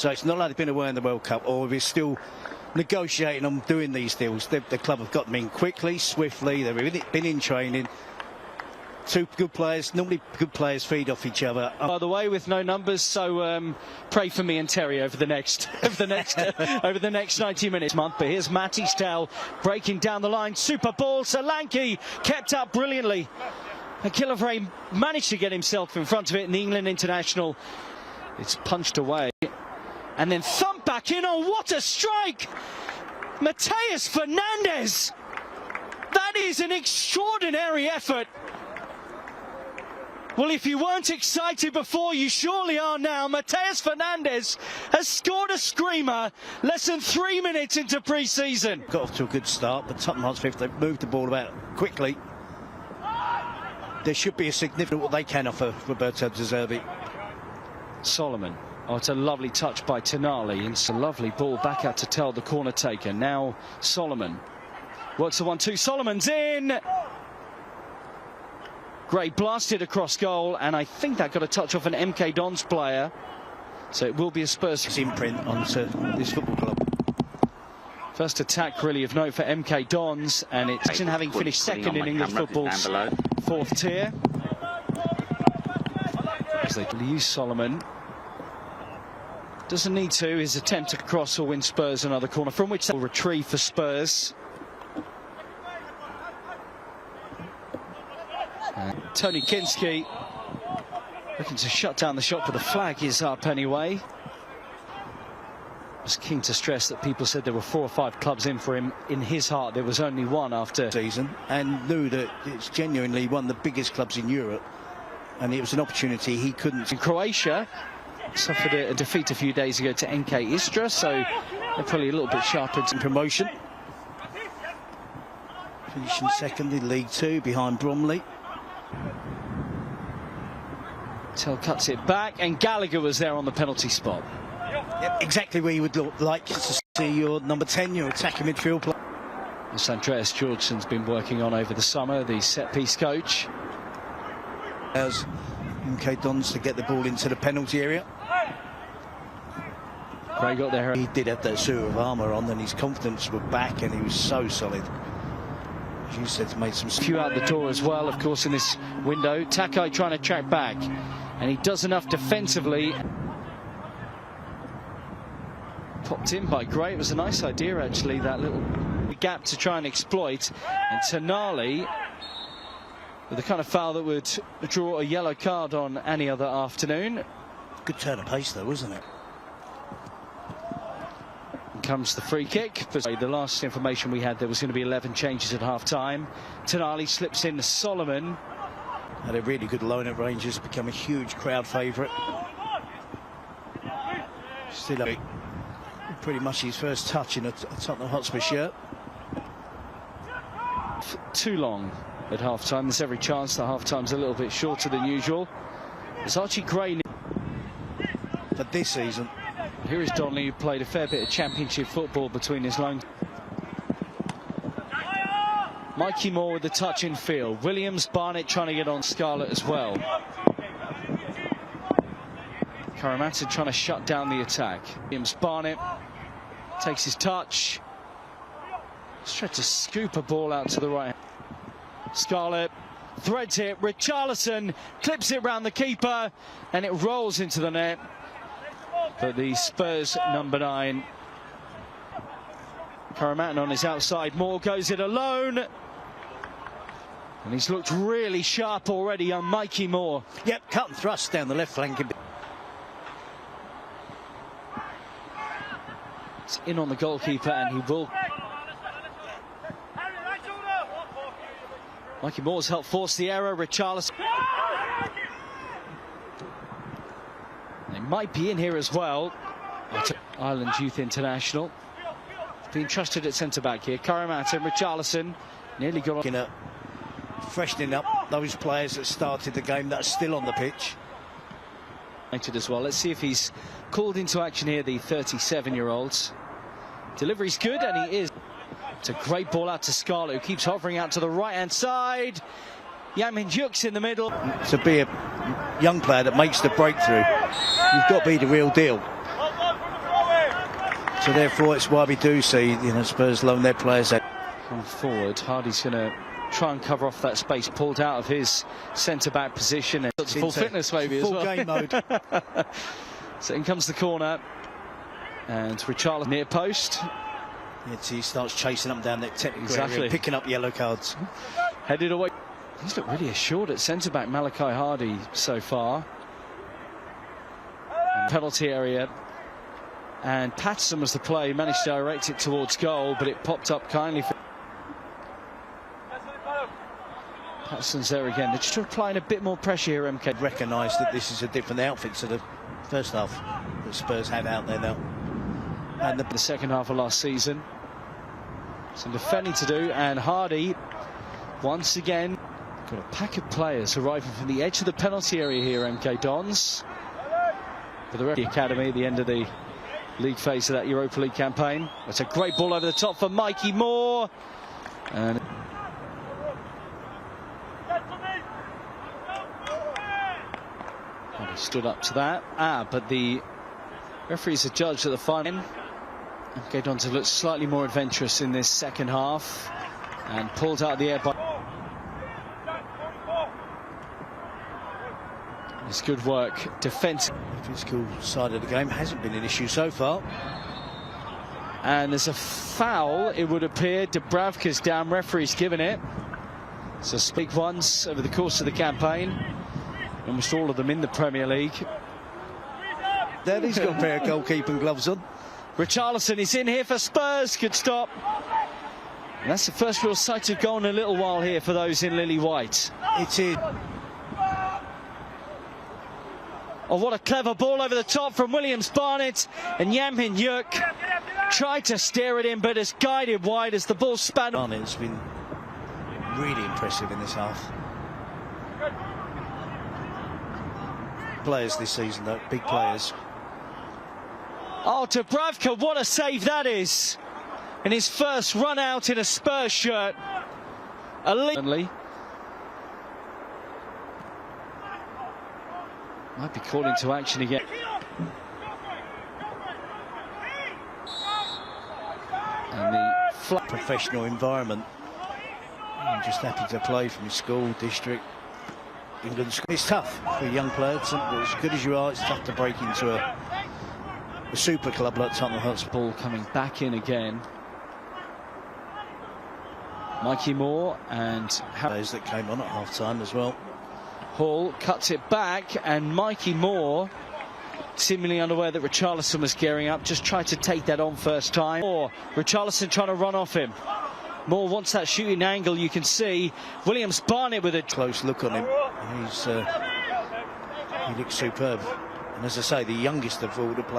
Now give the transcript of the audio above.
So it's not like they've been away in the World Cup, or we're still negotiating on doing these deals. The club have got them in quickly, swiftly. They've been in training. Two good players. Normally good players feed off each other. By the way, with no numbers, so pray for me and Terry over the next over the next 90 minutes. But here's Matias breaking down the line. Super ball. Solanke kept up brilliantly. McIlvray managed to get himself in front of it, and the England international, it's punched away. And then thump back in. Oh, what a strike! Matheus Fernandes! That is an extraordinary effort. Well, if you weren't excited before, you surely are now. Matheus Fernandes has scored a screamer less than 3 minutes into pre-season. Got off to a good start, but Tottenham Hotspur, they've moved the ball about quickly. There should be a significant what they can offer Roberto De Zerbi. Solomon. Oh, it's a lovely touch by Tonali. It's a lovely ball back out to Tell, the corner taker. Now Solomon works a 1-2. Solomon's in. Gray blasted across goal, and I think that got a touch off an MK Dons player. So it will be a Spurs imprint onto this football club. First attack really of note for MK Dons, and it's having finished second in English football's fourth tier. As they use Solomon. Doesn't need to. His attempt to cross will win Spurs another corner, from which they'll retrieve for Spurs. Tony Kinski looking to shut down the shot, but the flag is up anyway. I was keen to stress that people said there were 4 or 5 clubs in for him. In his heart, there was only one after season, and knew that it's genuinely one of the biggest clubs in Europe, and it was an opportunity he couldn't. In Croatia, suffered a defeat a few days ago to NK Istra, so they're probably a little bit sharper in promotion. Finishing second in League Two behind Bromley. Tell cuts it back, and Gallagher was there on the penalty spot. Yep, exactly where you would like to see your number 10, your attacking midfield player. This Andreas Georgson's been working on over the summer, the set-piece coach. As MK Dons to get the ball into the penalty area. Gray got there. He did have that suit of armour on, and his confidence was back, and he was so solid. As you said, made some few out the door as well, of course, in this window. Takai trying to track back, and he does enough defensively. Popped in by Gray. It was a nice idea, actually, that little gap to try and exploit. And Tonali, with the kind of foul that would draw a yellow card on any other afternoon. Good turn of pace, though, wasn't it? Comes the free kick. The last information we had, there was going to be 11 changes at half-time. Tonali slips in to Solomon. Had a really good loan at Rangers, become a huge crowd favourite. Still pretty much his first touch in a Tottenham Hotspur shirt. Too long at half-time. There's every chance that half-time's a little bit shorter than usual. It's Archie Gray for this season. Here is Donnelly, who played a fair bit of championship football between his loans. Mikey Moore with the touch in field. Williams, Barnett trying to get on Scarlett as well. Karamata trying to shut down the attack. Williams, Barnett takes his touch. He's tried to scoop a ball out to the right. Scarlett threads it. Richarlison clips it round the keeper, and it rolls into the net. But the Spurs number 9, Karaman on his outside. Moore goes it alone, and he's looked really sharp already on Mikey Moore. Yep, cut and thrust down the left flank. It's in on the goalkeeper, and he will. Mikey Moore's helped force the error. Richarlison. They might be in here as well. Ireland Youth International. Being trusted at centre-back here. Karamata and Richarlison nearly got on. Freshening up those players that started the game that are still on the pitch. As well. Let's see if he's called into action here, the 37-year-olds. Delivery's good, and he is. It's a great ball out to Scarlett, who keeps hovering out to the right-hand side. Yamin Juk's in the middle. To be a young player that makes the breakthrough, you've got to be the real deal. So therefore, it's why we do see, Spurs loan their players out. Come forward, Hardy's going to try and cover off that space, pulled out of his centre-back position. And full fitness maybe as well. Full game mode. So in comes the corner. And Richarlison near post. He starts chasing up down that technical area, picking up yellow cards. Headed away. He's looked really assured at centre-back, Malachi Hardy, so far. And penalty area. And Patterson was the play. He managed to direct it towards goal, but it popped up kindly for... Patterson's there again. They're just applying a bit more pressure here, MK. Recognise that this is a different outfit to the first half that Spurs had out there now. And the second half of last season. Some defending to do, and Hardy, once again, got a pack of players arriving from the edge of the penalty area here, MK Dons. For the Academy at the end of the league phase of that Europa League campaign. It's a great ball over the top for Mikey Moore. And he stood up to that. But the referees are judged at the final. MK Dons have looked slightly more adventurous in this second half. And pulled out of the air by... It's good work, defensive. The physical side of the game hasn't been an issue so far. And there's a foul, it would appear. Dubravka's down, referee's given it. So big ones over the course of the campaign. Almost all of them in the Premier League. There, he's got a pair of goalkeeping gloves on. Richarlison is in here for Spurs, good stop. And that's the first real sighted goal in a little while here for those in Lily White. It is. Oh, what a clever ball over the top from Williams-Barnett, and Yamin Yuk tried to steer it in, but is guided wide as the ball span. Barnett's been really impressive in this half. Players this season, though, big players. Oh, Dubravka, what a save that is! In his first run out in a Spurs shirt. Might be called into action again. And the flat professional environment. I'm just happy to play from his school, district, England school. It's tough for a young player. As good as you are, it's tough to break into a super club like Tottenham Hotspur. Ball coming back in again. Mikey Moore and those that came on at half-time as well. Hall cuts it back, and Mikey Moore, seemingly unaware that Richarlison was gearing up, just tried to take that on first time. Or Richarlison trying to run off him. Moore wants that shooting angle, you can see. Williams-Barnett with a close look on him. He looks superb. And as I say, the youngest of all the players.